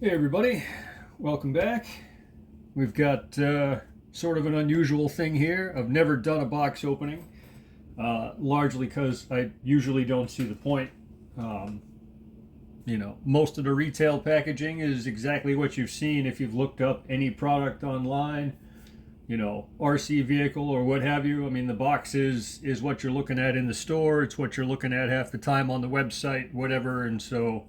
Hey everybody, welcome back. We've got sort of an unusual thing here. I've never done a box opening, largely because I usually don't see the point. Um, most of the retail packaging is exactly what you've seen if you've looked up any product online, RC vehicle or what have you. I mean, the box is what you're looking at in the store. It's what you're looking at half the time on the website, whatever. And so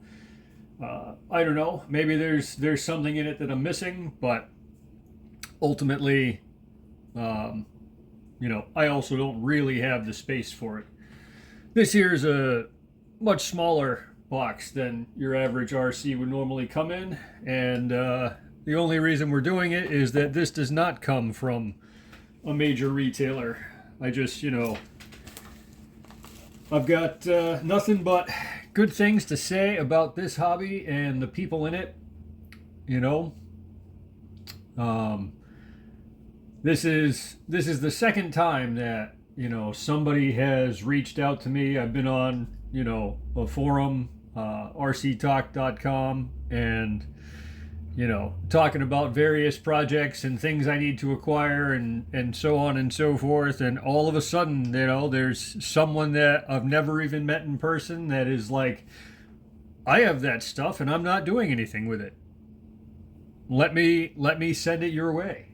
I don't know. Maybe there's something in it that I'm missing, but ultimately, um, I also don't really have the space for it. This here is a much smaller box than your average RC would normally come in, and the only reason we're doing it is that this does not come from a major retailer. I just, I've got nothing but good things to say about this hobby and the people in it. You know, um, this is the second time that somebody has reached out to me. I've been on a forum, rctalk.com, and talking about various projects and things I need to acquire and so on and so forth. And all of a sudden, there's someone that I've never even met in person that is like, I have that stuff and I'm not doing anything with it. Let me send it your way.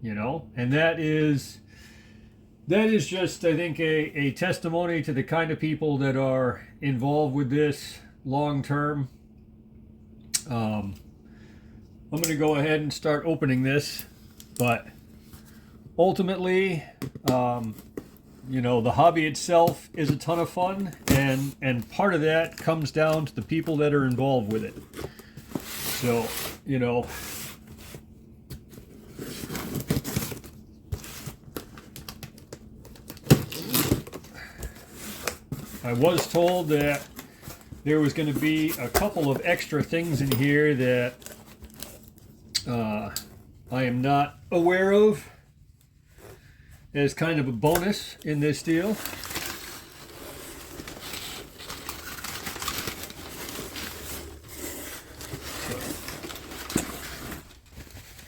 And that is just, I think, a testimony to the kind of people that are involved with this long term. I'm going to go ahead and start opening this, but ultimately, the hobby itself is a ton of fun, and part of that comes down to the people that are involved with it. So, I was told that there was going to be a couple of extra things in here that I am not aware of as kind of a bonus in this deal. So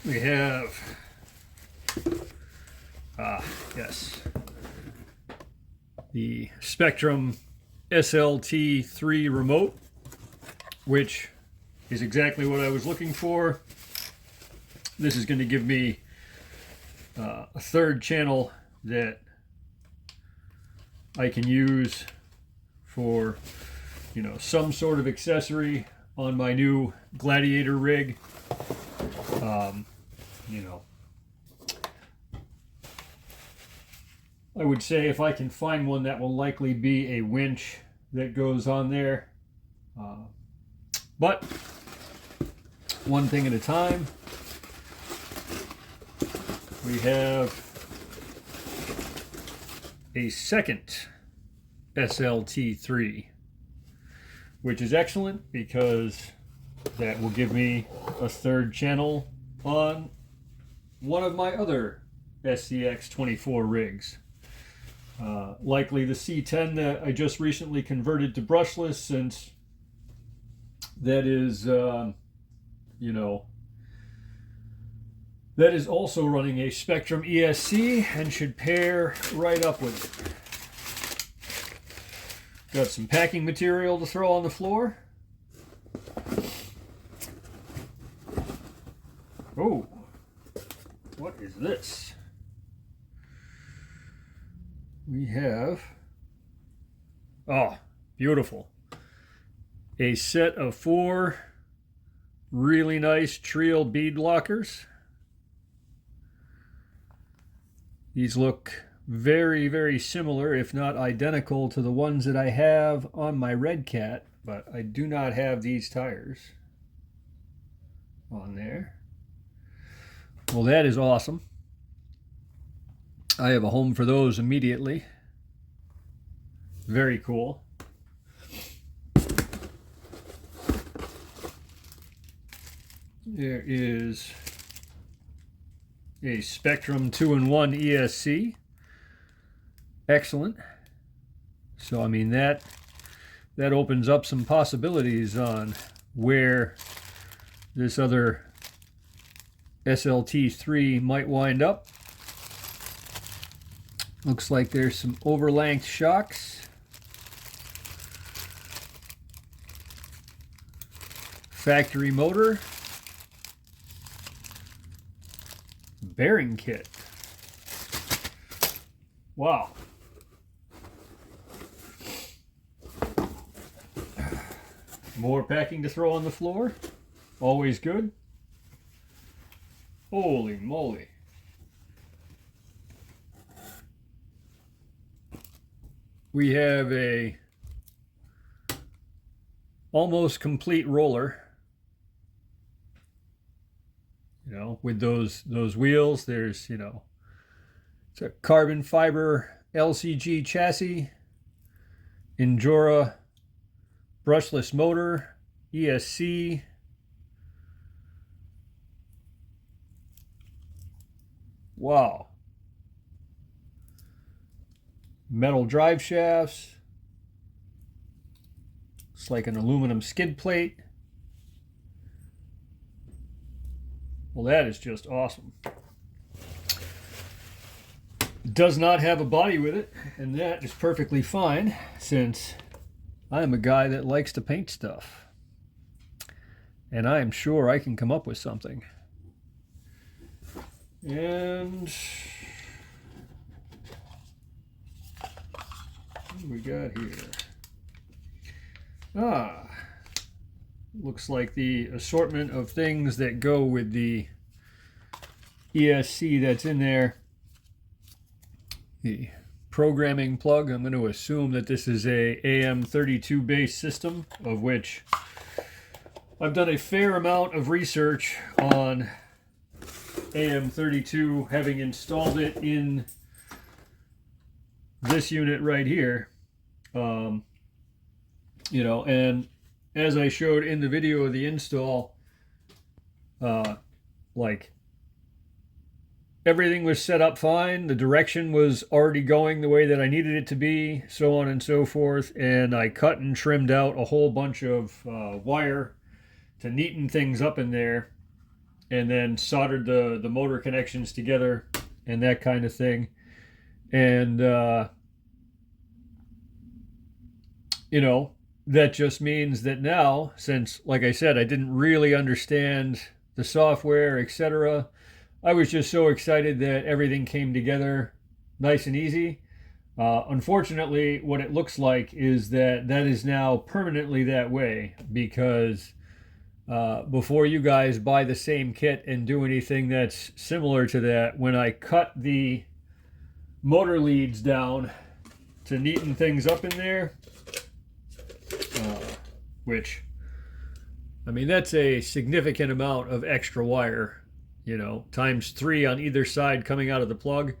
we have, yes, the Spektrum SLT3 remote, which is exactly what I was looking for. This is going to give me a third channel that I can use for, some sort of accessory on my new Gladiator rig. I would say if I can find one, that will likely be a winch that goes on there. But one thing at a time. We have a second SLT3, which is excellent because that will give me a third channel on one of my other SCX24 rigs. Likely the C10 that I just recently converted to brushless, since that is, that is also running a Spektrum ESC and should pair right up with it. Got some packing material to throw on the floor. Oh, what is this? We have, oh, beautiful, a set of 4 really nice Trio bead lockers. These look very, very similar, if not identical, to the ones that I have on my Red Cat, but I do not have these tires on there. Well, that is awesome. I have a home for those immediately. Very cool. There is a Spektrum 2-in-1 ESC. Excellent. So I mean that opens up some possibilities on where this other SLT3 might wind up. Looks like there's some overlength shocks. Factory motor. Bearing kit. Wow. More packing to throw on the floor. Always good. Holy moly. We have a almost complete roller. You know, with those wheels, there's, you know, it's a carbon fiber LCG chassis, Endura brushless motor, ESC, wow, metal drive shafts, it's like an aluminum skid plate. Well, that is just awesome. Does not have a body with it, and that is perfectly fine since I'm a guy that likes to paint stuff. And I am sure I can come up with something. And what do we got here? Looks like the assortment of things that go with the ESC that's in there. The programming plug, I'm going to assume that this is a AM32 based system, of which I've done a fair amount of research on AM32, having installed it in this unit right here. You know, and as I showed in the video of the install, like, everything was set up fine. The direction was already going the way that I needed it to be, so on and so forth. And I cut and trimmed out a whole bunch of wire to neaten things up in there, and then soldered the motor connections together and that kind of thing. And, you know, that just means that now, since, like I said, I didn't really understand the software, etc., I was just so excited that everything came together nice and easy. Unfortunately, what it looks like is that is now permanently that way, because before you guys buy the same kit and do anything that's similar to that, when I cut the motor leads down to neaten things up in there, which, I mean, that's a significant amount of extra wire, you know, times 3 on either side coming out of the plug.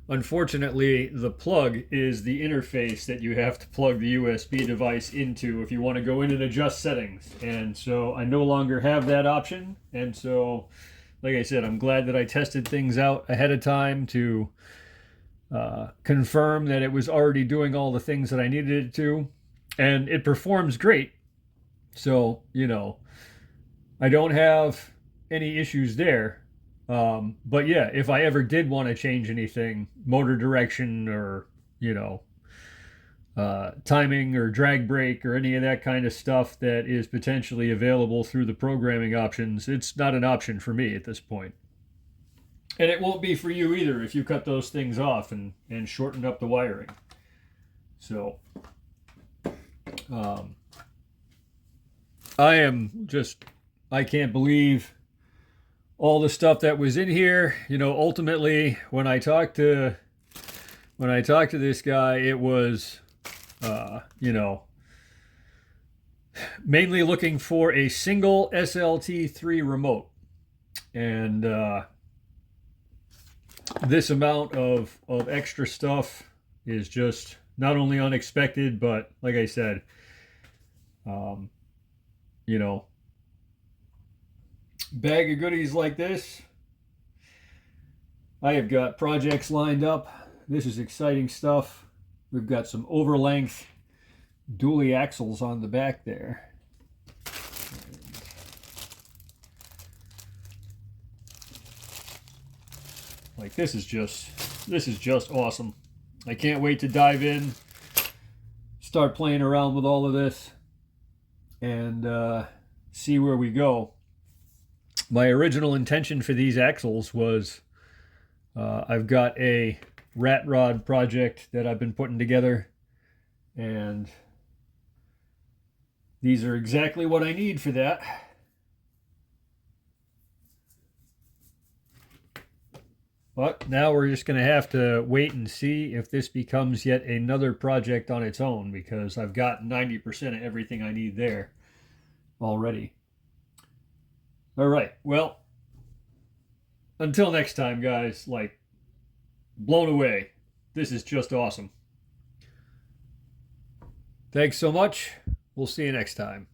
Unfortunately, the plug is the interface that you have to plug the USB device into if you want to go in and adjust settings. And so I no longer have that option. And so, like I said, I'm glad that I tested things out ahead of time to confirm that it was already doing all the things that I needed it to. And it performs great. So, you know, I don't have any issues there. But yeah, if I ever did want to change anything, motor direction or, you know, timing or drag brake or any of that kind of stuff that is potentially available through the programming options, it's not an option for me at this point. And it won't be for you either if you cut those things off and shorten up the wiring. So, I can't believe all the stuff that was in here. You know, ultimately, when I talked to this guy, it was, you know, mainly looking for a single SLT3 remote. And this amount of extra stuff is just not only unexpected, but like I said, you know, bag of goodies like this. I have got projects lined up. This is exciting stuff. We've got some overlength dually axles on the back there. Like, this is just awesome. I can't wait to dive in, start playing around with all of this, and see where we go. My original intention for these axles was I've got a rat rod project that I've been putting together, and these are exactly what I need for that. But now we're just going to have to wait and see if this becomes yet another project on its own, because I've got 90% of everything I need there already. All right, well, until next time, guys, like, blown away. This is just awesome. Thanks so much. We'll see you next time.